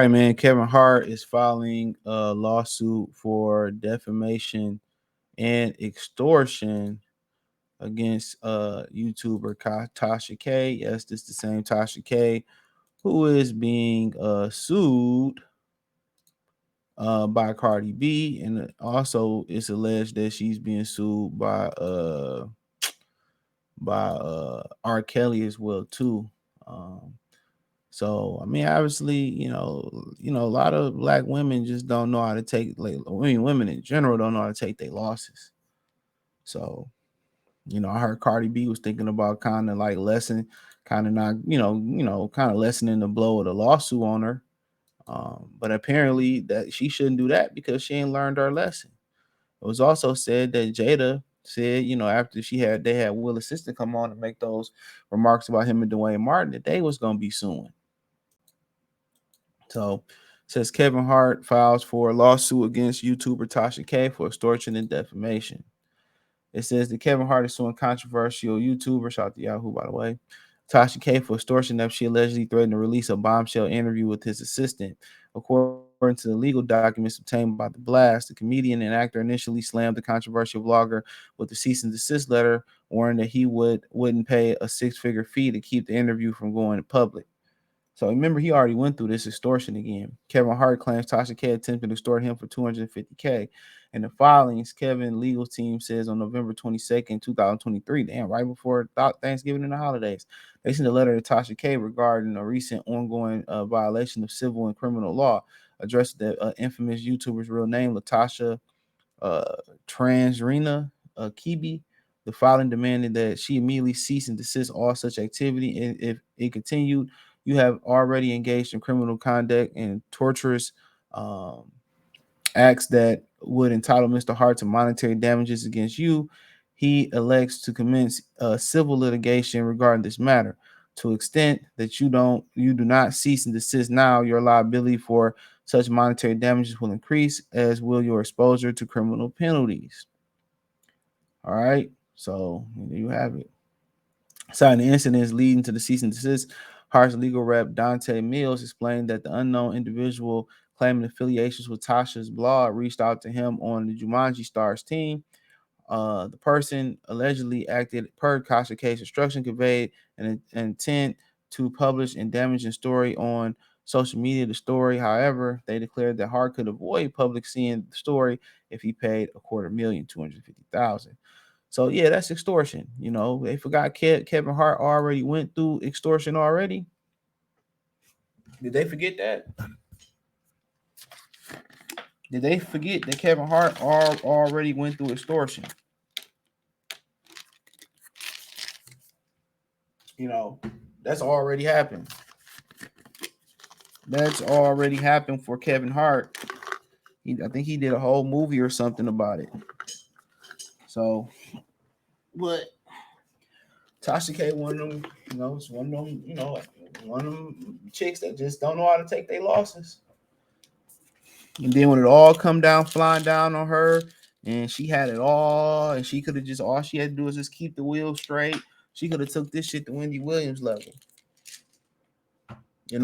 right, man. Kevin Hart is filing a lawsuit for defamation and extortion against YouTuber Tasha K. Yes, this is the same Tasha K who is being sued by Cardi B, and also it's alleged that she's being sued by R. Kelly as well too. Um, So I mean, obviously, a lot of black women just don't know how to take. Like, I mean, women in general don't know how to take their losses. So, I heard Cardi B was thinking about kind of like kind of not, kind of lessening the blow of the lawsuit on her. But apparently, that she shouldn't do that because she ain't learned her lesson. It was also said that Jada said, after they had Will Assistant come on and make those remarks about him and Dwayne Martin, that they was gonna be suing. So it says Kevin Hart files for a lawsuit against YouTuber Tasha K for extortion and defamation. It says that Kevin Hart is suing controversial YouTuber, shout out to Yahoo, by the way, Tasha K for extortion after she allegedly threatened to release a bombshell interview with his assistant. According to the legal documents obtained by The Blast, the comedian and actor initially slammed the controversial vlogger with the cease and desist letter, warning that he wouldn't pay a six-figure fee to keep the interview from going public. So remember, he already went through this extortion again. Kevin Hart claims Tasha K attempted to extort him for $250K. In the filings, Kevin legal team says on November 22nd, 2023, damn, right before Thanksgiving and the holidays, they sent a letter to Tasha K regarding a recent ongoing violation of civil and criminal law, addressed the infamous YouTuber's real name, Latasha uh, Transrena Kibi. The filing demanded that she immediately cease and desist all such activity. And if it continued, you have already engaged in criminal conduct and torturous um, acts that would entitle Mr. Hart to monetary damages against you. He elects to commence civil litigation regarding this matter. To the extent that you do not cease and desist now, your liability for such monetary damages will increase, as will your exposure to criminal penalties. All right, so there you have it. Citing the incidents leading to the cease and desist, Hart's legal rep Dante Mills explained that the unknown individual claiming affiliations with Tasha's blog reached out to him on the Jumanji Stars team. The person allegedly acted per Tasha K's instruction, conveyed an intent to publish a damaging story on social media. The story, however, they declared that Hart could avoid public seeing the story if he paid $250,000. So yeah, that's extortion. They forgot Kevin Hart already went through extortion already. Did they forget that? Did they forget that Kevin Hart already went through extortion? That's already happened. That's already happened for Kevin Hart. I think he did a whole movie or something about it. So, but Tasha K, one of them, it's one of them, one of them chicks that just don't know how to take their losses. And then when it all come down, flying down on her, and she had it all, and she could have just, all she had to do is just keep the wheel straight. She could have took this shit to Wendy Williams level. And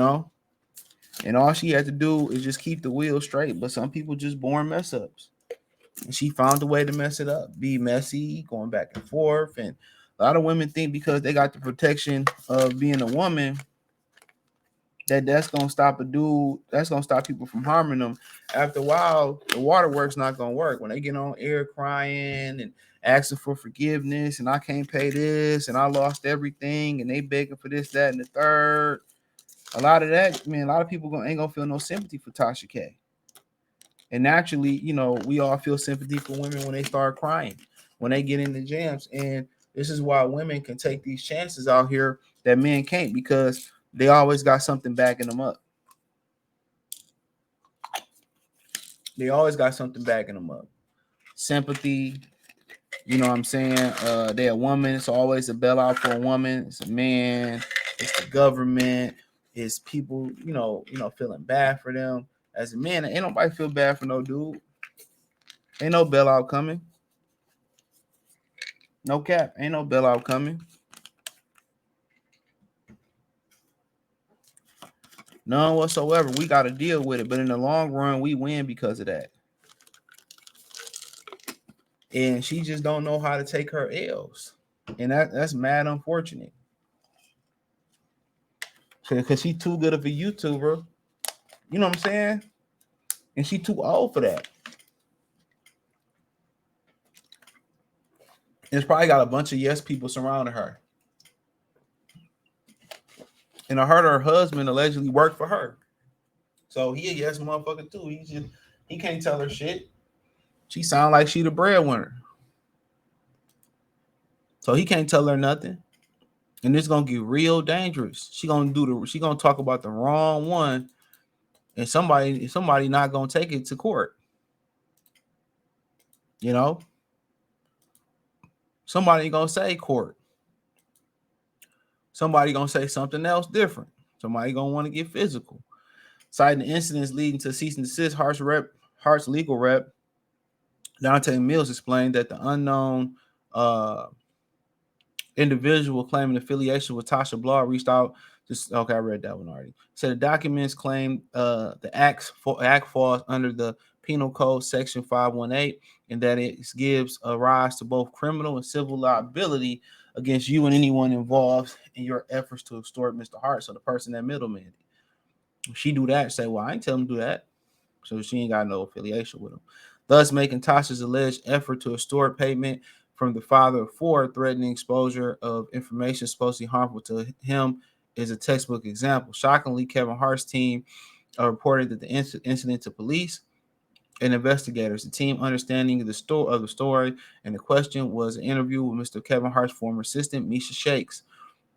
all she had to do is just keep the wheel straight. But some people just born mess ups. And she found a way to mess it up, be messy, going back and forth. And a lot of women think because they got the protection of being a woman, that's gonna stop a dude, that's gonna stop people from harming them. After a while, the waterwork's not gonna work. When they get on air crying and asking for forgiveness, and I can't pay this, and I lost everything, and they begging for this, that, and the third. A lot of that, man, a lot of people ain't gonna feel no sympathy for Tasha K. And naturally, we all feel sympathy for women when they start crying, when they get in the jams. And this is why women can take these chances out here that men can't, because they always got something backing them up. They always got something backing them up. Sympathy, you know what I'm saying? They're a woman. It's always a bailout for a woman. It's a man. It's the government. It's people, feeling bad for them. As a man, ain't nobody feel bad for no dude. Ain't no bailout coming. No cap. Ain't no bailout coming. None whatsoever. We got to deal with it. But in the long run, we win because of that. And she just don't know how to take her L's. And that's mad unfortunate. Because she too good of a YouTuber. You know what I'm saying? And she too old for that. And it's probably got a bunch of yes people surrounding her. And I heard her husband allegedly worked for her. So he a yes motherfucker too. He can't tell her shit. She sound like she the breadwinner. So he can't tell her nothing. And it's gonna get real dangerous. She gonna talk about the wrong one, and somebody not gonna take it to court. You know? Somebody gonna say court. Somebody gonna say something else different. Somebody gonna want to get physical. Citing the incidents leading to cease and desist, Hart's legal rep, Dante Mills, explained that the unknown individual claiming affiliation with Tasha Blah reached out. I read that one already. Said the documents claim the act falls under the Penal Code Section 518, and that it gives a rise to both criminal and civil liability against you and anyone involved in your efforts to extort Mr. Hart. So the person that middleman, she do that, say, well, I ain't tell him to do that. So she ain't got no affiliation with him, thus making Tasha's alleged effort to extort payment from the father of four, threatening exposure of information supposedly harmful to him, is a textbook example. Shockingly, Kevin Hart's team reported that the incident to police and investigators. The team understanding the story, and the question was an interview with Mr. Kevin Hart's former assistant, Misha Shakes.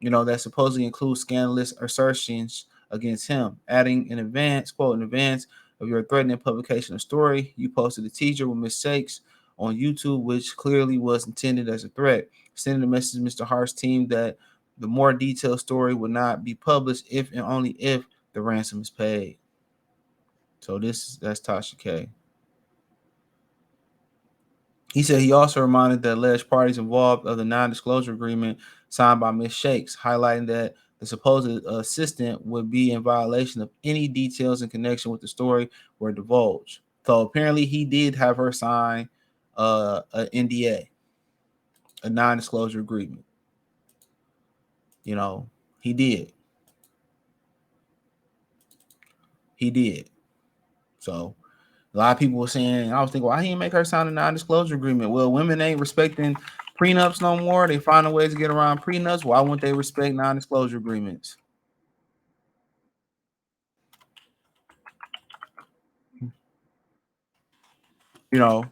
That supposedly includes scandalous assertions against him, adding in advance, quote, in advance of your threatening publication of story, you posted a teaser with Miss Shakes on YouTube, which clearly was intended as a threat, sending a message to Mr. Hart's team that the more detailed story would not be published if and only if the ransom is paid. So that's Tasha K. He said he also reminded the alleged parties involved of the non-disclosure agreement signed by Ms. Shakes, highlighting that the supposed assistant would be in violation of any details in connection with the story were divulged. So apparently he did have her sign an NDA, a non-disclosure agreement. He did. He did. So a lot of people were saying, I was thinking, why he didn't make her sign a non-disclosure agreement? Well, women ain't respecting prenups no more. They finding ways to get around prenups. Why wouldn't they respect non-disclosure agreements? Why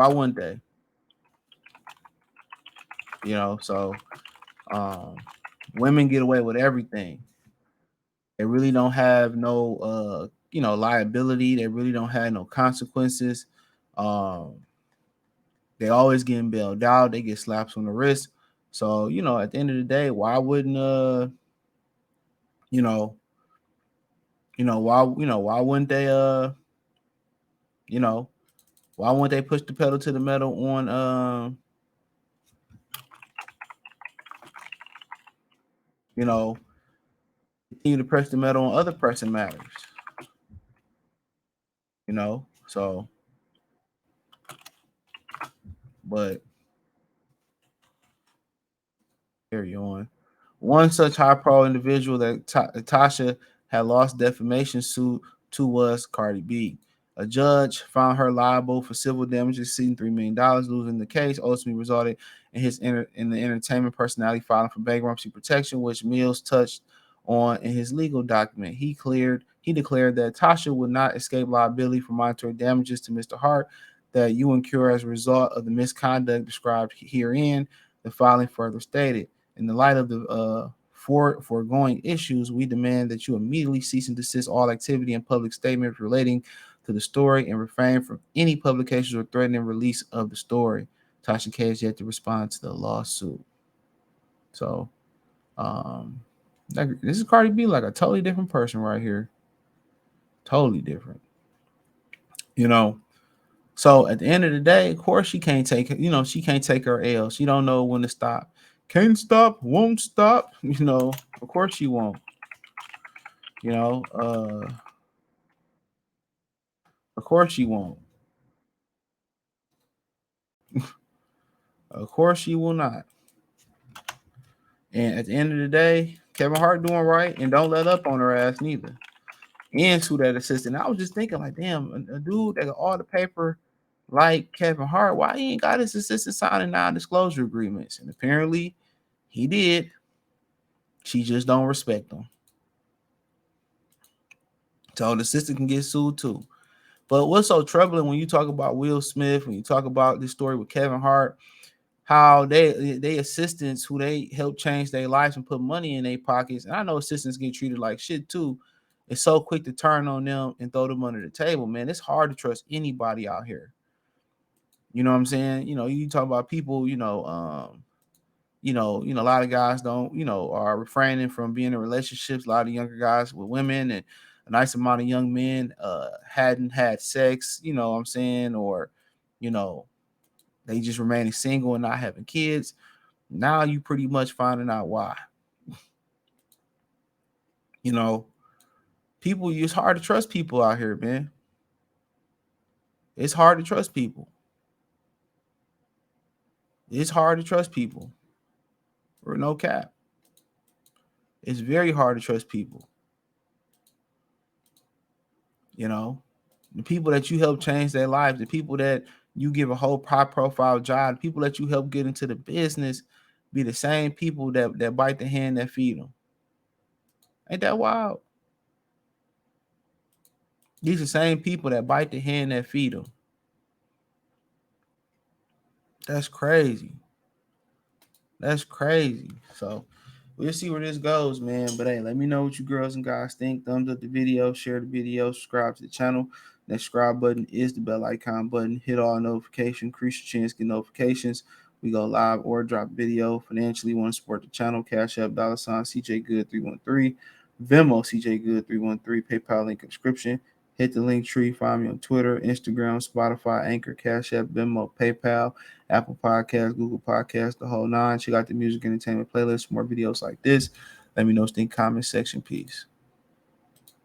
wouldn't they? So women get away with everything. They really don't have no liability. They really don't have no consequences. They always getting bailed out. They get slaps on the wrist. So, at the end of the day, why wouldn't why wouldn't they why wouldn't they push the pedal to the metal on continue to press the metal on other pressing matters. So but carry on. One such high-profile individual that Tasha had lost defamation suit to was Cardi B. A judge found her liable for civil damages exceeding $3 million. Losing the case ultimately resulted in the entertainment personality filing for bankruptcy protection, which Mills touched on in his legal document. He declared that Tasha would not escape liability for monetary damages to Mr. Hart that you incur as a result of the misconduct described herein. The filing further stated, in the light of the foregoing issues, we demand that you immediately cease and desist all activity and public statements relating to the story and refrain from any publications or threatening release of the story. Tasha K has yet to respond to the lawsuit. So, this is Cardi B, like a totally different person right here. Totally different. So at the end of the day, of course, she can't take her L. She don't know when to stop. Can't stop, won't stop. You know, of course she won't. You know, of course she won't. Of course she will not. And at the end of the day, Kevin Hart doing right, and don't let up on her ass neither. And to that assistant, I was just thinking like, damn, a dude that got all the paper like Kevin Hart, why he ain't got his assistant signing non-disclosure agreements? And apparently, he did. She just don't respect them. So the assistant can get sued too. But what's so troubling when you talk about Will Smith, when you talk about this story with Kevin Hart, how they assistants who they help change their lives and put money in their pockets, and I know assistants get treated like shit too. It's so quick to turn on them and throw them under the table, man. It's hard to trust anybody out here. You know what I'm saying? You know, you talk about people, a lot of guys don't, are refraining from being in relationships. A lot of younger guys with women, and a nice amount of young men hadn't had sex, you know what I'm saying, or, you know, they just remaining single and not having kids. Now you pretty much finding out why. You know, people, it's hard to trust people out here, man. It's hard to trust people. It's hard to trust people. Or no cap. It's very hard to trust people. You know, the people that you help change their lives, the people that you give a whole high profile job, the people that you help get into the business, be the same people that bite the hand that feed them. Ain't that wild? These are the same people that bite the hand that feed them. That's crazy. That's crazy. So we'll see where this goes, man. But hey, let me know what you girls and guys think. Thumbs up the video, share the video, subscribe to the channel. That subscribe button is the bell icon button. Hit all notifications, increase your chance to get notifications. We go live or drop video. Financially, want to support the channel? Cash App, $ CJ Good 313, Venmo CJ Good 313, PayPal link description. Hit the link tree. Find me on Twitter, Instagram, Spotify, Anchor, Cash App, Venmo, PayPal, Apple Podcasts, Google Podcasts, the whole nine. Check out the music entertainment playlist for more videos like this. Let me know what you think. Comment section. Peace.